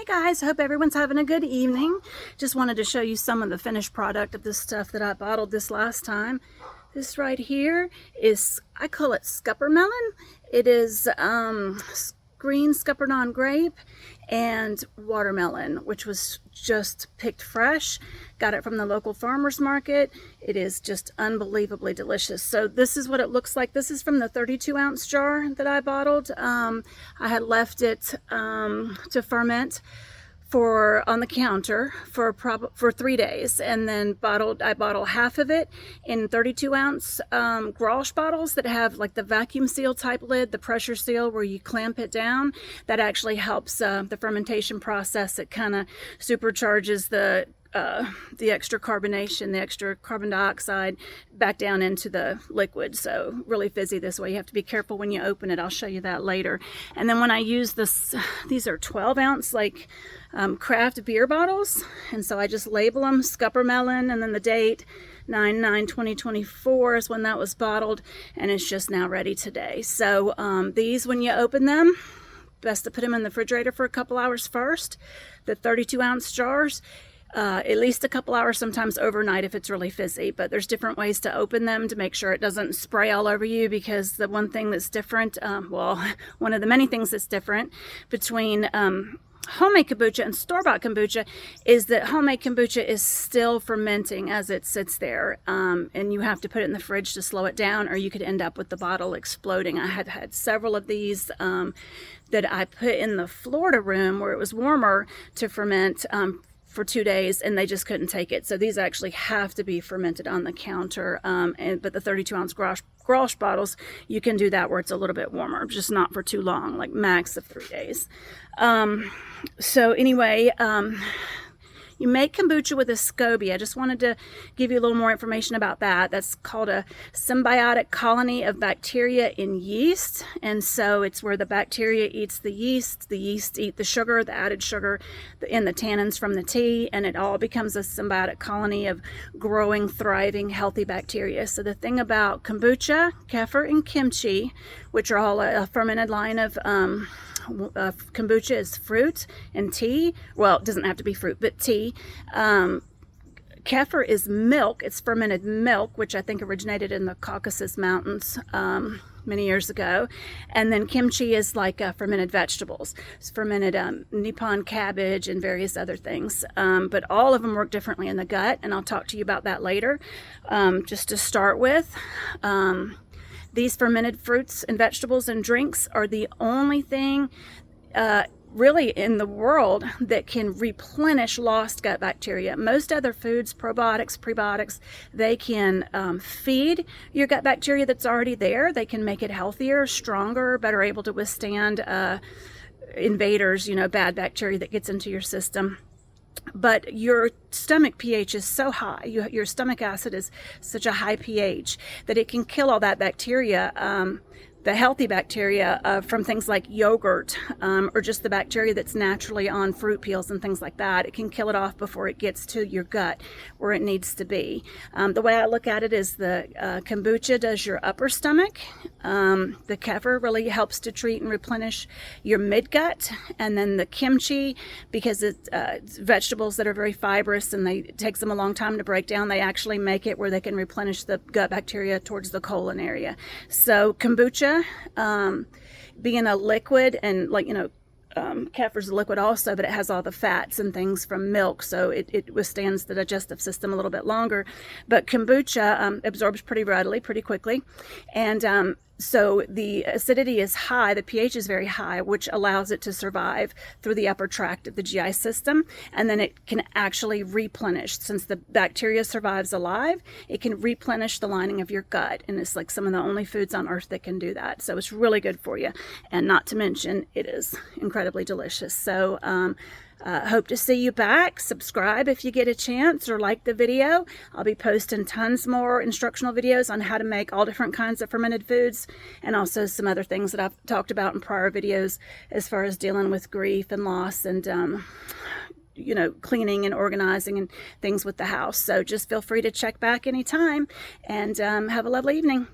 Hey guys, hope everyone's having a good evening. Just wanted to show you some of the finished product of this stuff that I bottled this last time. This right here is, I call it ScupperMelon. It is green Scuppernong grape and watermelon, which was just picked fresh. Got it from the local farmer's market. It is just unbelievably delicious. So this is what it looks like. This is from the 32-ounce jar that I bottled. I had left it to ferment on the counter for 3 days, and then I bottled half of it in 32-ounce Grolsch bottles that have like the vacuum seal type lid, the pressure seal where you clamp it down. That actually helps the fermentation process. It kind of supercharges the extra carbonation, the extra carbon dioxide back down into the liquid. So really fizzy this way. You have to be careful when you open it. I'll show you that later. And then when I use this, these are 12-ounce like craft beer bottles. And so I just label them ScupperMelon, and then the date 9/9/2024 is when that was bottled, and it's just now ready today. So these, when you open them, best to put them in the refrigerator for a couple hours first. The 32-ounce jars, at least a couple hours, sometimes overnight if it's really fizzy. But there's different ways to open them to make sure it doesn't spray all over you, because the one thing that's different, well, one of the many things that's different between homemade kombucha and store-bought kombucha is that homemade kombucha is still fermenting as it sits there, and you have to put it in the fridge to slow it down, or you could end up with the bottle exploding. I had had several of these that I put in the Florida room where it was warmer to ferment for 2 days, and they just couldn't take it. So these actually have to be fermented on the counter, but the 32-ounce Grolsch bottles, you can do that where it's a little bit warmer, just not for too long, like max of 3 days. So anyway, you make kombucha with a SCOBY. I just wanted to give you a little more information about that. That's called a symbiotic colony of bacteria in yeast. And so it's where the bacteria eats the yeast eat the sugar, the added sugar, and the tannins from the tea, and it all becomes a symbiotic colony of growing, thriving, healthy bacteria. So the thing about kombucha, kefir, and kimchi, which are all a fermented line of kombucha, is fruit and tea. Well, it doesn't have to be fruit, but tea. Kefir is milk. It's fermented milk, which I think originated in the Caucasus Mountains many years ago. And then kimchi is like fermented vegetables. It's fermented Nippon cabbage and various other things. But all of them work differently in the gut, and I'll talk to you about that later. Just to start with, these fermented fruits and vegetables and drinks are the only thing really in the world that can replenish lost gut bacteria. Most other foods, probiotics, prebiotics, they can feed your gut bacteria that's already there. They can make it healthier, stronger, better able to withstand invaders, bad bacteria that gets into your system. But your stomach pH is so high, your stomach acid is such a high pH that it can kill all that bacteria, the healthy bacteria from things like yogurt, or just the bacteria that's naturally on fruit peels and things like that. It can kill it off before it gets to your gut where it needs to be. The way I look at it is the kombucha does your upper stomach. The kefir really helps to treat and replenish your midgut. And then the kimchi, because it's vegetables that are very fibrous and it takes them a long time to break down, they actually make it where they can replenish the gut bacteria towards the colon area. So kombucha, being a liquid, and kefir's a liquid also, but it has all the fats and things from milk, so it withstands the digestive system a little bit longer. But kombucha absorbs pretty readily, pretty quickly, and so the acidity is high, the pH is very high, which allows it to survive through the upper tract of the GI system, and then it can actually replenish. Since the bacteria survives alive, it can replenish the lining of your gut, and it's like some of the only foods on earth that can do that. So it's really good for you, and not to mention, it is incredibly delicious. So hope to see you back. Subscribe if you get a chance, or like the video. I'll be posting tons more instructional videos on how to make all different kinds of fermented foods, and also some other things that I've talked about in prior videos as far as dealing with grief and loss, and cleaning and organizing and things with the house. So just feel free to check back anytime, and have a lovely evening.